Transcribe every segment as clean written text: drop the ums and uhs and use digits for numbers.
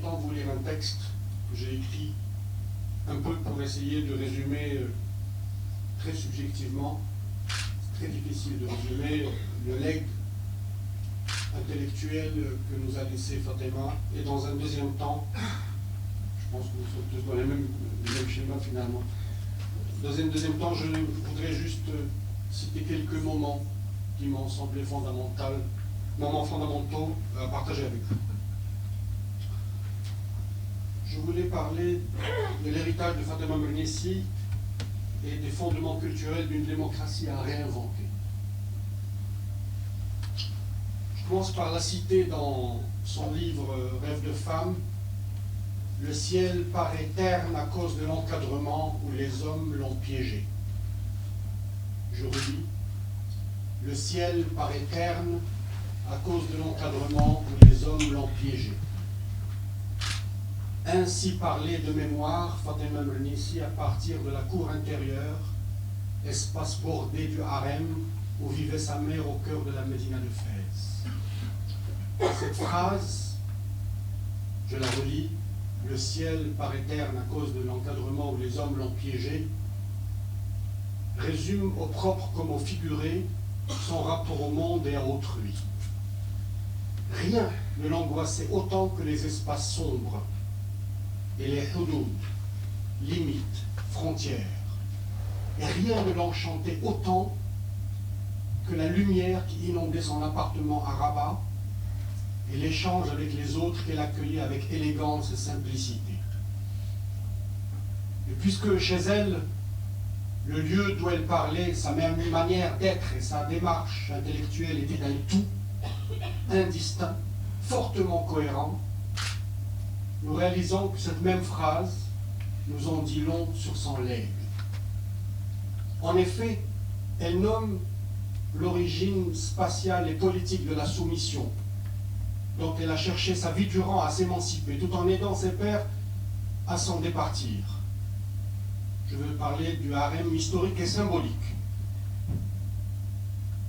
temps vous lire un texte que j'ai écrit un peu pour essayer de résumer très subjectivement, c'est très difficile de résumer le legs intellectuel que nous a laissé Fatima, et dans un deuxième temps, je pense que nous sommes tous dans le même schéma finalement. Dans un deuxième temps, je voudrais juste citer quelques moments qui m'ont semblé moments fondamentaux à partager avec vous. Je voulais parler de l'héritage de Fatima Mernissi et des fondements culturels d'une démocratie à réinventer. Je commence par la citer dans son livre Rêve de femme. Le ciel paraît terne à cause de l'encadrement où les hommes l'ont piégé. Je relis. Le ciel paraît terne à cause de l'encadrement où les hommes l'ont piégé. Ainsi parlait de mémoire Fatima Mernissi à partir de la cour intérieure, espace bordé du harem où vivait sa mère au cœur de la Médina de Fès. Cette phrase, je la relis, le ciel paraît terne à cause de l'encadrement où les hommes l'ont piégé, résume au propre comme au figuré son rapport au monde et à autrui. Rien ne l'angoissait autant que les espaces sombres et les hudud, limites, frontières. Et rien ne l'enchantait autant que la lumière qui inondait son appartement à Rabat et l'échange avec les autres qu'elle accueillait avec élégance et simplicité. Et puisque chez elle, le lieu d'où elle parlait, sa même manière d'être et sa démarche intellectuelle étaient un tout, indistinct, fortement cohérent, nous réalisons que cette même phrase nous en dit long sur son legs. En effet, elle nomme l'origine spatiale et politique de la soumission, dont elle a cherché sa vie durant à s'émanciper, tout en aidant ses pairs à s'en départir. Je veux parler du harem historique et symbolique.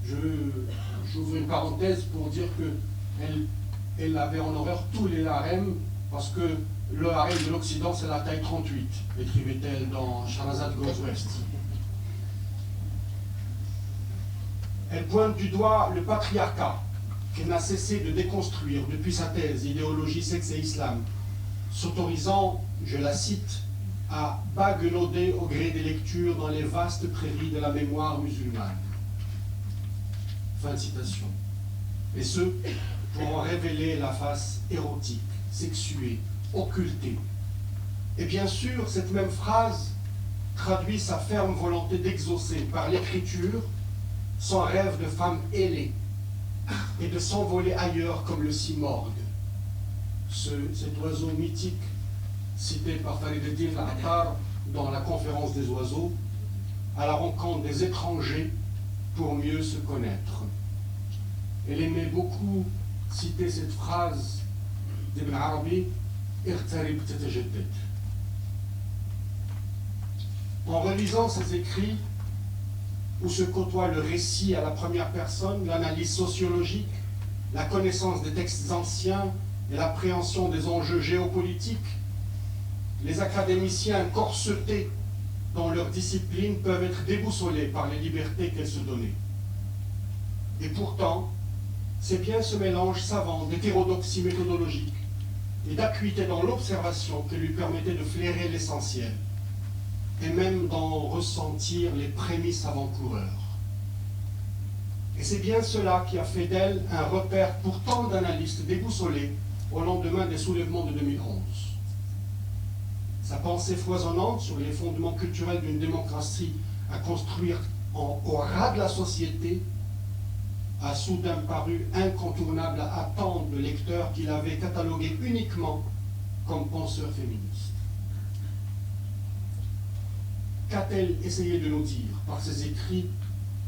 J'ouvre une parenthèse pour dire qu'elle avait en horreur tous les harems, parce que le harem de l'Occident, c'est la taille 38, écrivait-elle dans Shahrazad Goes West. Elle pointe du doigt le patriarcat, qu'elle n'a cessé de déconstruire depuis sa thèse Idéologie, sexe et islam, s'autorisant, je la cite, à baguenauder au gré des lectures dans les vastes prairies de la mémoire musulmane. Fin de citation. Et ce, pour en révéler la face érotique, sexuée, occultée. Et bien sûr, cette même phrase traduit sa ferme volonté d'exaucer par l'écriture son rêve de femme ailée et de s'envoler ailleurs comme le simorgue. Cet oiseau mythique cité par Farideddin Attar dans la conférence des oiseaux, à la rencontre des étrangers pour mieux se connaître. Elle aimait beaucoup citer cette phrase d'Ibn Arabi, Irtarib tatajaddad. En relisant ses écrits, où se côtoient le récit à la première personne, l'analyse sociologique, la connaissance des textes anciens et l'appréhension des enjeux géopolitiques, les académiciens corsetés dans leur discipline peuvent être déboussolés par les libertés qu'elles se donnaient. Et pourtant, c'est bien ce mélange savant d'hétérodoxie méthodologique et d'acuité dans l'observation qui lui permettait de flairer l'essentiel et même d'en ressentir les prémices avant-coureurs. Et c'est bien cela qui a fait d'elle un repère pour tant d'analystes déboussolés au lendemain des soulèvements de 2011. Sa pensée foisonnante sur les fondements culturels d'une démocratie à construire au ras de la société a soudain paru incontournable à tant de lecteurs qui l'avaient catalogué uniquement comme penseur féministe. Qu'a-t-elle essayé de nous dire par ses écrits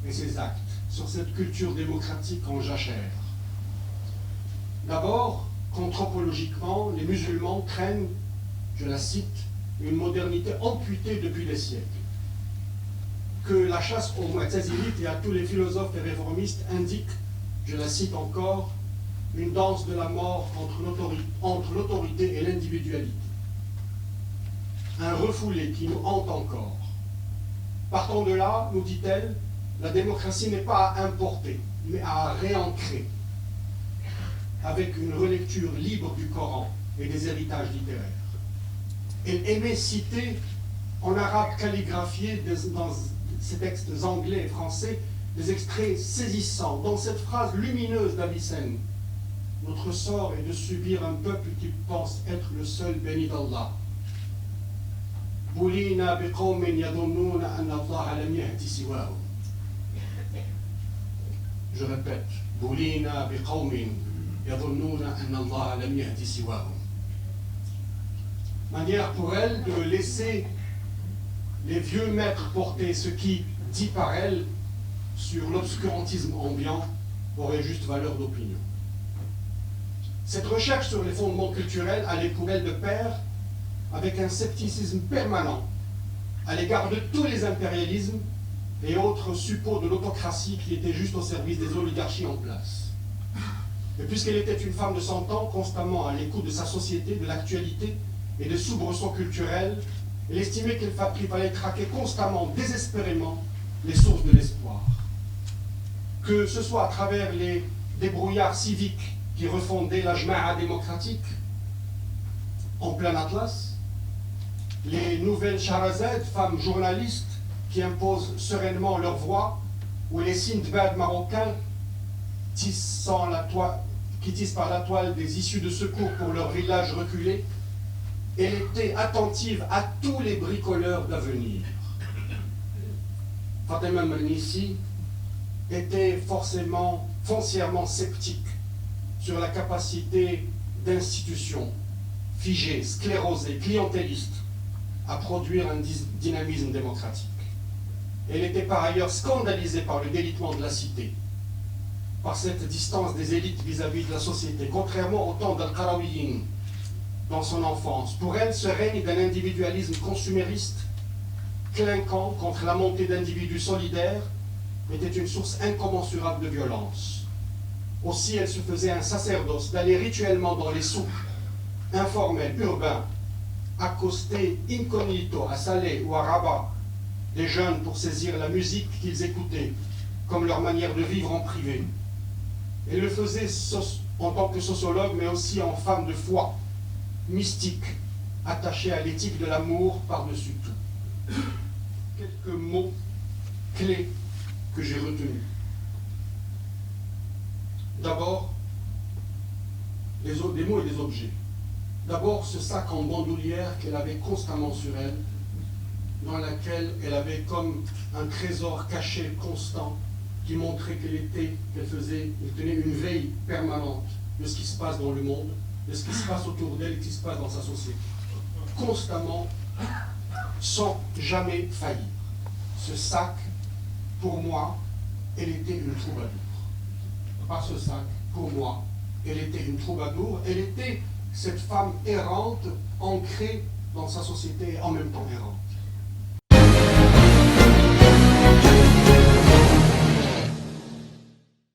et ses actes sur cette culture démocratique en jachère? D'abord, qu'anthropologiquement, les musulmans craignent, je la cite, une modernité amputée depuis des siècles. Que la chasse aux mu'tazilites et à tous les philosophes et réformistes indique, je la cite encore, une danse de la mort entre l'autorité et l'individualité. Un refoulé qui nous hante encore. Partant de là, nous dit-elle, la démocratie n'est pas à importer, mais à réancrer, avec une relecture libre du Coran et des héritages littéraires. Elle aimait citer en arabe calligraphié dans ses textes anglais et français des extraits saisissants. Dans cette phrase lumineuse d'Avicenne, notre sort est de subir un peuple qui pense être le seul béni d'Allah. Boulina biqawmin yadhunnuna anna Allah lam yahdi siwahum. Je répète, Boulina biqawmin yadhunnuna anna Allah lam yahdi siwahum. Manière pour elle de laisser les vieux maîtres porter ce qui, dit par elle, sur l'obscurantisme ambiant, aurait juste valeur d'opinion. Cette recherche sur les fondements culturels allait pour elle de pair avec un scepticisme permanent à l'égard de tous les impérialismes et autres suppôts de l'autocratie qui étaient juste au service des oligarchies en place. Et puisqu'elle était une femme de 100 ans, constamment à l'écoute de sa société, de l'actualité et des soubresauts culturels, elle estimait qu'il fallait traquer constamment, désespérément, les sources de l'espoir. Que ce soit à travers les débrouillards civiques qui refondaient la Jma'a démocratique en plein Atlas, les nouvelles Charazade, femmes journalistes qui imposent sereinement leur voix, ou les Sindbad marocains qui tissent par la toile des issues de secours pour leur village reculé, elle était attentive à tous les bricoleurs d'avenir. Fatima Mernissi était foncièrement sceptique sur la capacité d'institutions figées, sclérosées, clientélistes à produire un dynamisme démocratique. Elle était par ailleurs scandalisée par le délitement de la cité, par cette distance des élites vis-à-vis de la société, contrairement au temps d'Al-Qarawiyyin dans son enfance. Pour elle, ce règne d'un individualisme consumériste, clinquant contre la montée d'individus solidaires, était une source incommensurable de violence. Aussi, elle se faisait un sacerdoce d'aller rituellement dans les souks informels, urbains, accoster incognito à Salé ou à Rabat des jeunes pour saisir la musique qu'ils écoutaient, comme leur manière de vivre en privé. Elle le faisait en tant que sociologue, mais aussi en femme de foi, mystique, attachée à l'éthique de l'amour par-dessus tout. Quelques mots clés que j'ai retenus. D'abord, des mots et des objets. D'abord, ce sac en bandoulière qu'elle avait constamment sur elle, dans laquelle elle avait comme un trésor caché constant qui montrait qu'elle tenait une veille permanente de ce qui se passe dans le monde, de ce qui se passe autour d'elle et ce qui se passe dans sa société. Constamment, sans jamais faillir. Ce sac, pour moi, elle était une troubadour. Par ce sac, pour moi, elle était une troubadour. Elle était cette femme errante, ancrée dans sa société et en même temps errante.